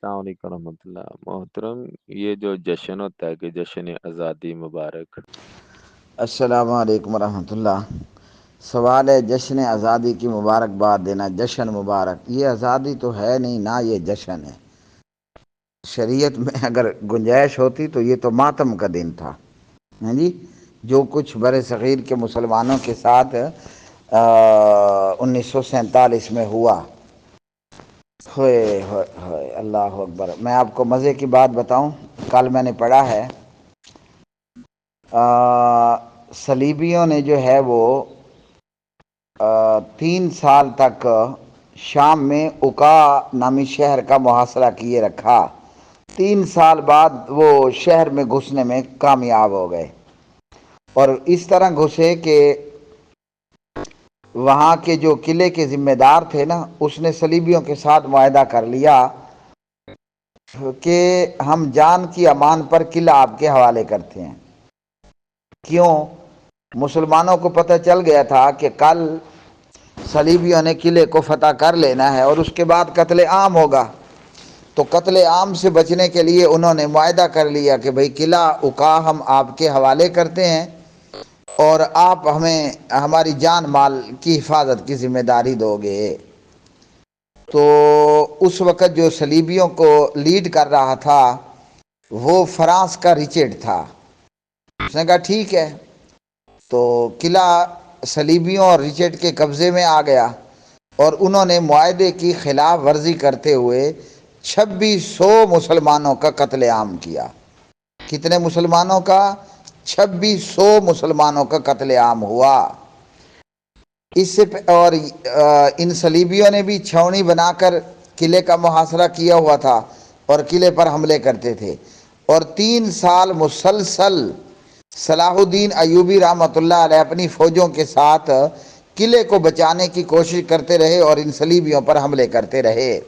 السلام علیکم ورحمۃ اللہ محترم، یہ جو جشن ہوتا ہے کہ جشن آزادی مبارک، السلام علیکم ورحمۃ اللہ۔ سوال ہے جشن آزادی کی مبارکباد دینا، جشن مبارک۔ یہ آزادی تو ہے نہیں، نہ یہ جشن ہے۔ شریعت میں اگر گنجائش ہوتی تو یہ تو ماتم کا دن تھا، ہاں جی، جو کچھ بر صغیر کے مسلمانوں کے ساتھ 1947 میں ہوا۔ ہوئے ہوئے ہوئے اللہ اکبر۔ میں آپ کو مزے کی بات بتاؤں، کل میں نے پڑھا ہے صلیبیوں نے جو ہے وہ 3 سال تک شام میں اکا نامی شہر کا محاصرہ کیے رکھا۔ 3 سال بعد وہ شہر میں گھسنے میں کامیاب ہو گئے، اور اس طرح گھسے کہ وہاں کے جو قلعے کے ذمہ دار تھے نا، اس نے صلیبیوں کے ساتھ معاہدہ کر لیا کہ ہم جان کی امان پر قلعہ آپ کے حوالے کرتے ہیں۔ کیوں؟ مسلمانوں کو پتہ چل گیا تھا کہ کل صلیبیوں نے قلعے کو فتح کر لینا ہے اور اس کے بعد قتل عام ہوگا، تو قتل عام سے بچنے کے لیے انہوں نے معاہدہ کر لیا کہ بھئی قلعہ اکا ہم آپ کے حوالے کرتے ہیں اور آپ ہمیں ہماری جان مال کی حفاظت کی ذمہ داری دو گے۔ تو اس وقت جو صلیبیوں کو لیڈ کر رہا تھا وہ فرانس کا رچرڈ تھا۔ اس نے کہا ٹھیک ہے، تو قلعہ صلیبیوں اور رچرڈ کے قبضے میں آ گیا، اور انہوں نے معاہدے کی خلاف ورزی کرتے ہوئے 2600 مسلمانوں کا قتل عام کیا۔ کتنے مسلمانوں کا؟ 2600 مسلمانوں کا قتل عام ہوا۔ اس سے اور ان صلیبیوں نے بھی چھاؤنی بنا کر قلعے کا محاصرہ کیا ہوا تھا اور قلعے پر حملے کرتے تھے، اور 3 سال مسلسل صلاح الدین ایوبی رحمۃ اللہ علیہ اپنی فوجوں کے ساتھ قلعے کو بچانے کی کوشش کرتے رہے اور ان صلیبیوں پر حملے کرتے رہے۔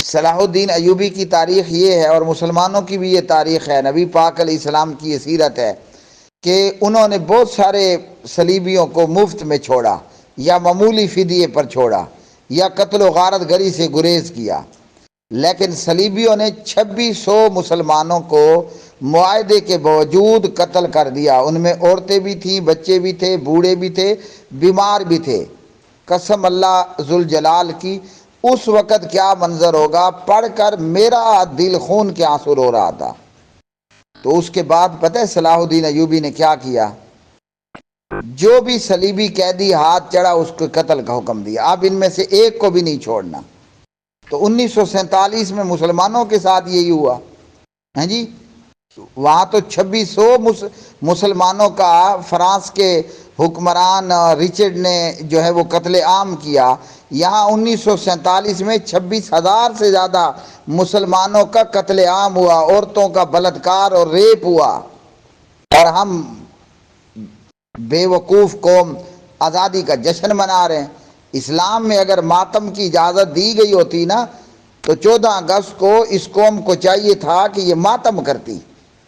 صلاح الدین ایوبی کی تاریخ یہ ہے، اور مسلمانوں کی بھی یہ تاریخ ہے، نبی پاک علیہ السلام کی یہ سیرت ہے کہ انہوں نے بہت سارے صلیبیوں کو مفت میں چھوڑا یا معمولی فدیے پر چھوڑا یا قتل و غارت گری سے گریز کیا، لیکن صلیبیوں نے 2600 مسلمانوں کو معاہدے کے باوجود قتل کر دیا۔ ان میں عورتیں بھی تھیں، بچے بھی تھے، بوڑھے بھی تھے، بیمار بھی تھے۔ قسم اللہ ذوالجلال کی، اس وقت کیا منظر ہوگا، پڑھ کر میرا دل خون کے آنسو رو رہا تھا۔ تو اس کے بعد پتہ ہے صلاح الدین ایوبی نے کیا کیا؟ جو بھی صلیبی قیدی ہاتھ چڑھا اس کو قتل کا حکم دیا، اب ان میں سے ایک کو بھی نہیں چھوڑنا۔ تو 1947 میں مسلمانوں کے ساتھ یہی ہوا، ہیں جی، وہاں تو 2600 مسلمانوں کا فرانس کے حکمران رچرڈ نے جو ہے وہ قتل عام کیا۔ یہاں 1947 میں 26,000 سے زیادہ مسلمانوں کا قتل عام ہوا، عورتوں کا بلاత్کار اور ریپ ہوا، اور ہم بے وقوف قوم آزادی کا جشن منا رہے ہیں۔ اسلام میں اگر ماتم کی اجازت دی گئی ہوتی نا تو 14 اگست کو اس قوم کو چاہیے تھا کہ یہ ماتم کرتی۔